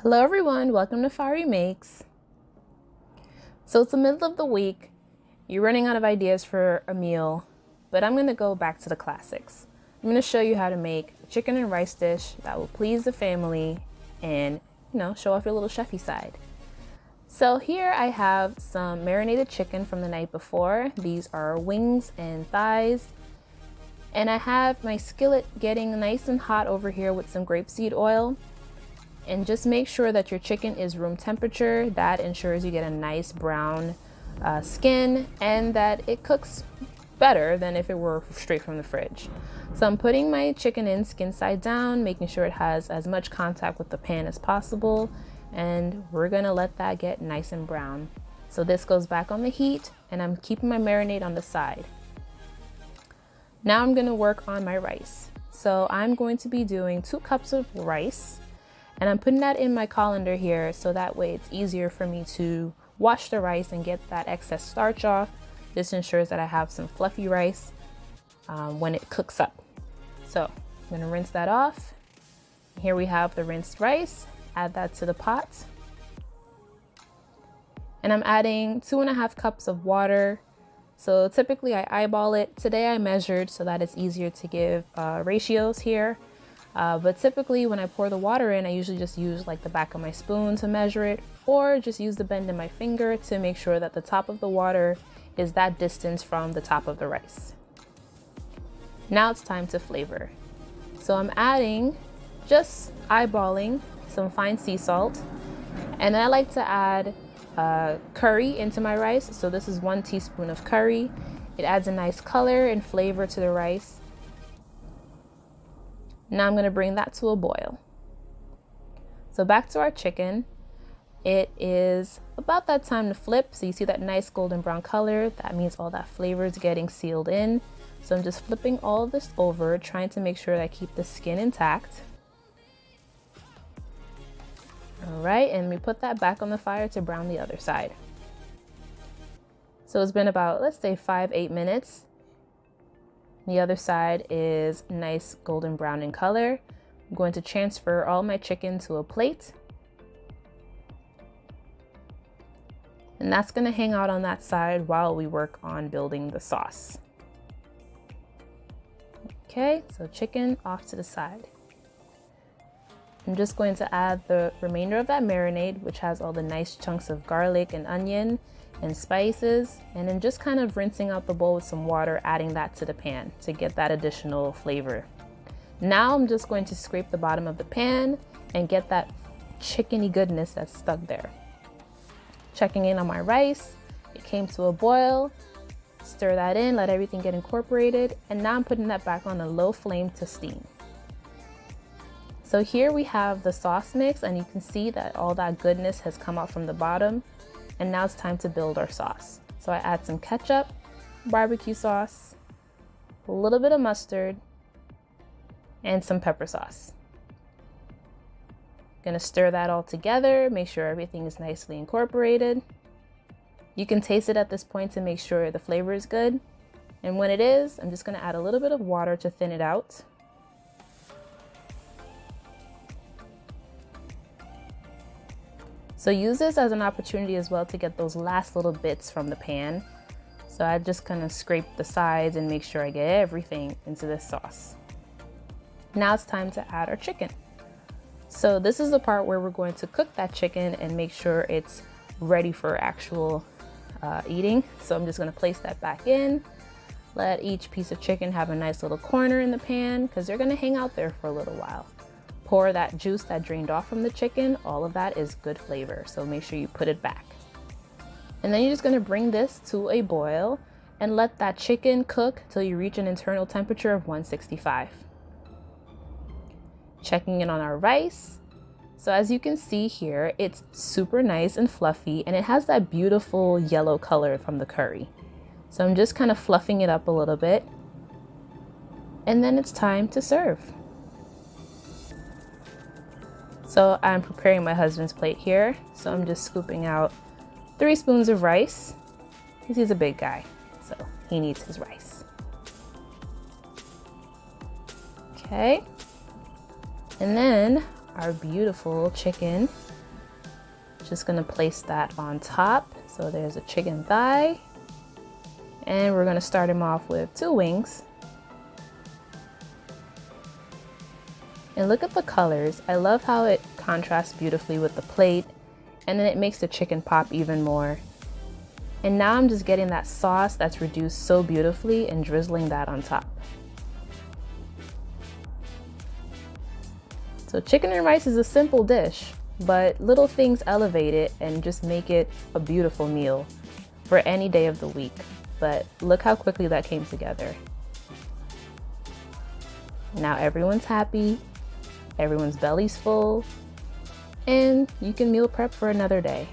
Hello everyone, welcome to FarreeMakes. So it's the middle of the week, you're running out of ideas for a meal, but I'm gonna go back to the classics. I'm gonna show you how to make a chicken and rice dish that will please the family and, show off your little chefy side. So here I have some marinated chicken from the night before. These are wings and thighs. And I have my skillet getting nice and hot over here with some grapeseed oil. And just make sure that your chicken is room temperature. That ensures you get a nice brown skin and that it cooks better than if it were straight from the fridge. So I'm putting my chicken in skin side down, making sure it has as much contact with the pan as possible. And we're gonna let that get nice and brown. So this goes back on the heat and I'm keeping my marinade on the side. Now I'm gonna work on my rice. So I'm going to be doing 2 cups of rice. And I'm putting that in my colander here so that way it's easier for me to wash the rice and get that excess starch off. This ensures that I have some fluffy rice when it cooks up. So I'm gonna rinse that off. Here we have the rinsed rice. Add that to the pot. And I'm adding 2.5 cups of water. So typically I eyeball it. Today I measured so that it's easier to give ratios here. But typically when I pour the water in, I usually just use like the back of my spoon to measure it, or just use the bend in my finger to make sure that the top of the water is that distance from the top of the rice. Now it's time to flavor. So I'm adding, just eyeballing, some fine sea salt. And I like to add curry into my rice. So this is 1 teaspoon of curry. It adds a nice color and flavor to the rice. Now I'm going to bring that to a boil. So back to our chicken. It is about that time to flip. So you see that nice golden brown color. That means all that flavor is getting sealed in. So I'm just flipping all of this over, trying to make sure that I keep the skin intact. All right, and we put that back on the fire to brown the other side. So it's been about, let's say 5-8 minutes. The other side is nice golden brown in color. I'm going to transfer all my chicken to a plate. And that's going to hang out on that side while we work on building the sauce. Okay, so chicken off to the side. I'm just going to add the remainder of that marinade, which has all the nice chunks of garlic and onion and spices, and then just kind of rinsing out the bowl with some water, adding that to the pan to get that additional flavor. Now I'm just going to scrape the bottom of the pan and get that chickeny goodness that's stuck there. Checking in on my rice, it came to a boil. Stir that in, let everything get incorporated, and now I'm putting that back on a low flame to steam. So here we have the sauce mix, and you can see that all that goodness has come out from the bottom. And now it's time to build our sauce. So I add some ketchup, barbecue sauce, a little bit of mustard, and some pepper sauce. Gonna stir that all together, make sure everything is nicely incorporated. You can taste it at this point to make sure the flavor is good. And when it is, I'm just gonna add a little bit of water to thin it out. So use this as an opportunity as well to get those last little bits from the pan. So I just kind of scrape the sides and make sure I get everything into this sauce. Now it's time to add our chicken. So this is the part where we're going to cook that chicken and make sure it's ready for actual eating. So I'm just going to place that back in. Let each piece of chicken have a nice little corner in the pan because they're going to hang out there for a little while. Pour that juice that drained off from the chicken. All of that is good flavor, so make sure you put it back. And then you're just gonna bring this to a boil and let that chicken cook till you reach an internal temperature of 165. Checking in on our rice. So as you can see here, it's super nice and fluffy, and it has that beautiful yellow color from the curry. So I'm just kind of fluffing it up a little bit. And then it's time to serve. So I'm preparing my husband's plate here. So I'm just scooping out 3 spoons of rice, because he's a big guy, so he needs his rice. Okay. And then our beautiful chicken. Just gonna place that on top. So there's a chicken thigh. And we're gonna start him off with 2 wings. And look at the colors. I love how it contrasts beautifully with the plate, and then it makes the chicken pop even more. And now I'm just getting that sauce that's reduced so beautifully and drizzling that on top. So chicken and rice is a simple dish, but little things elevate it and just make it a beautiful meal for any day of the week. But look how quickly that came together. Now everyone's happy, everyone's belly's full, and you can meal prep for another day.